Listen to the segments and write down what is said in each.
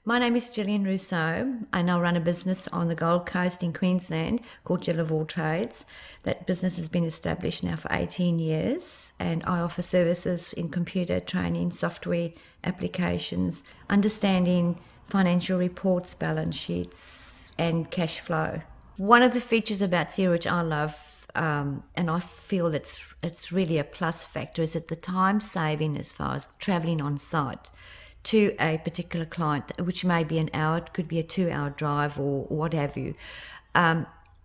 My name is Gillian Rossouw, and I run a business on the Gold Coast in Queensland called Jill of All Trades. That business has been established now for 18 years, and I offer services in computer training, software applications, understanding financial reports, balance sheets, and cash flow. One of the features about Xero which I love, and I feel it's really a plus factor, is that the time saving as far as travelling on site to a particular client, which may be an hour, it could be a 2-hour drive or what have you.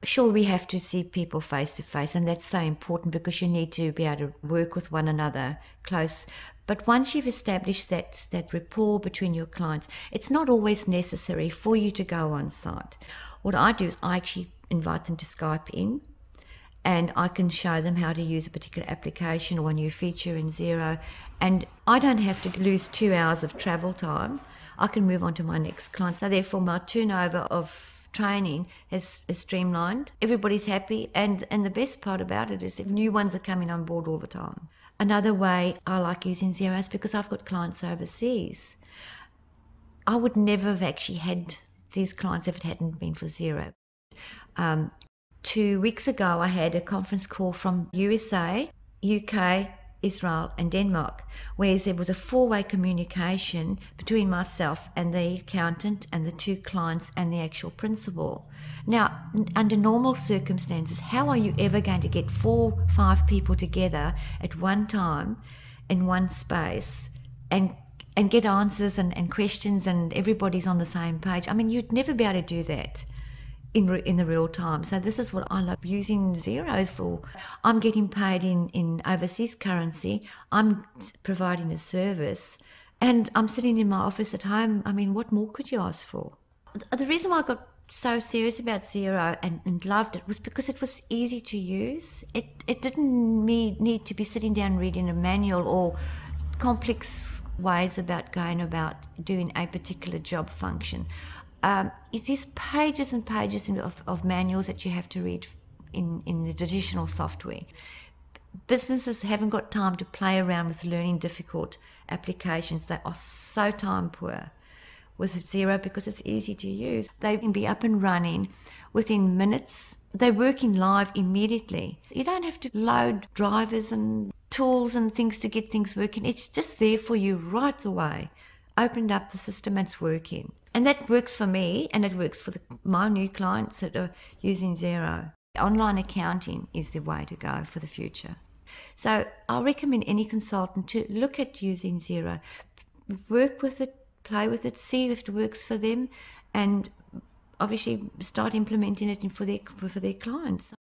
Sure, we have to see people face to face, and that's so important because you need to be able to work with one another close. But once you've established that rapport between your clients, it's not always necessary for you to go on site. What I do is I actually invite them to Skype in, and I can show them how to use a particular application or a new feature in Xero. And I don't have to lose 2 hours of travel time. I can move on to my next client. So therefore, my turnover of training is streamlined. Everybody's happy. And the best part about it is if new ones are coming on board all the time. Another way I like using Xero is because I've got clients overseas. I would never have actually had these clients if it hadn't been for Xero. 2 weeks ago, I had a conference call from USA, UK, Israel and Denmark, where there was a 4-way communication between myself and the accountant and the 2 clients and the actual principal. Now, under normal circumstances, how are you ever going to get 4, 5 people together at one time in one space and get answers and questions and everybody's on the same page? I mean, you'd never be able to do that in the real time. So this is what I love using Xero for. I'm getting paid in overseas currency. I'm providing a service, and I'm sitting in my office at home. I mean, what more could you ask for? The reason why I got so serious about Xero and loved it was because it was easy to use. It didn't need to be sitting down reading a manual or complex ways about going about doing a particular job function. There's pages and pages of manuals that you have to read in the traditional software. Businesses haven't got time to play around with learning difficult applications. They are so time poor with Xero because it's easy to use. They can be up and running within minutes. They're working live immediately. You don't have to load drivers and tools and things to get things working. It's just there for you right away. Opened up the system, it's working. And that works for me, and it works for my new clients that are using Xero. Online accounting is the way to go for the future. So I'll recommend any consultant to look at using Xero, work with it, play with it, see if it works for them, and obviously start implementing it for their clients.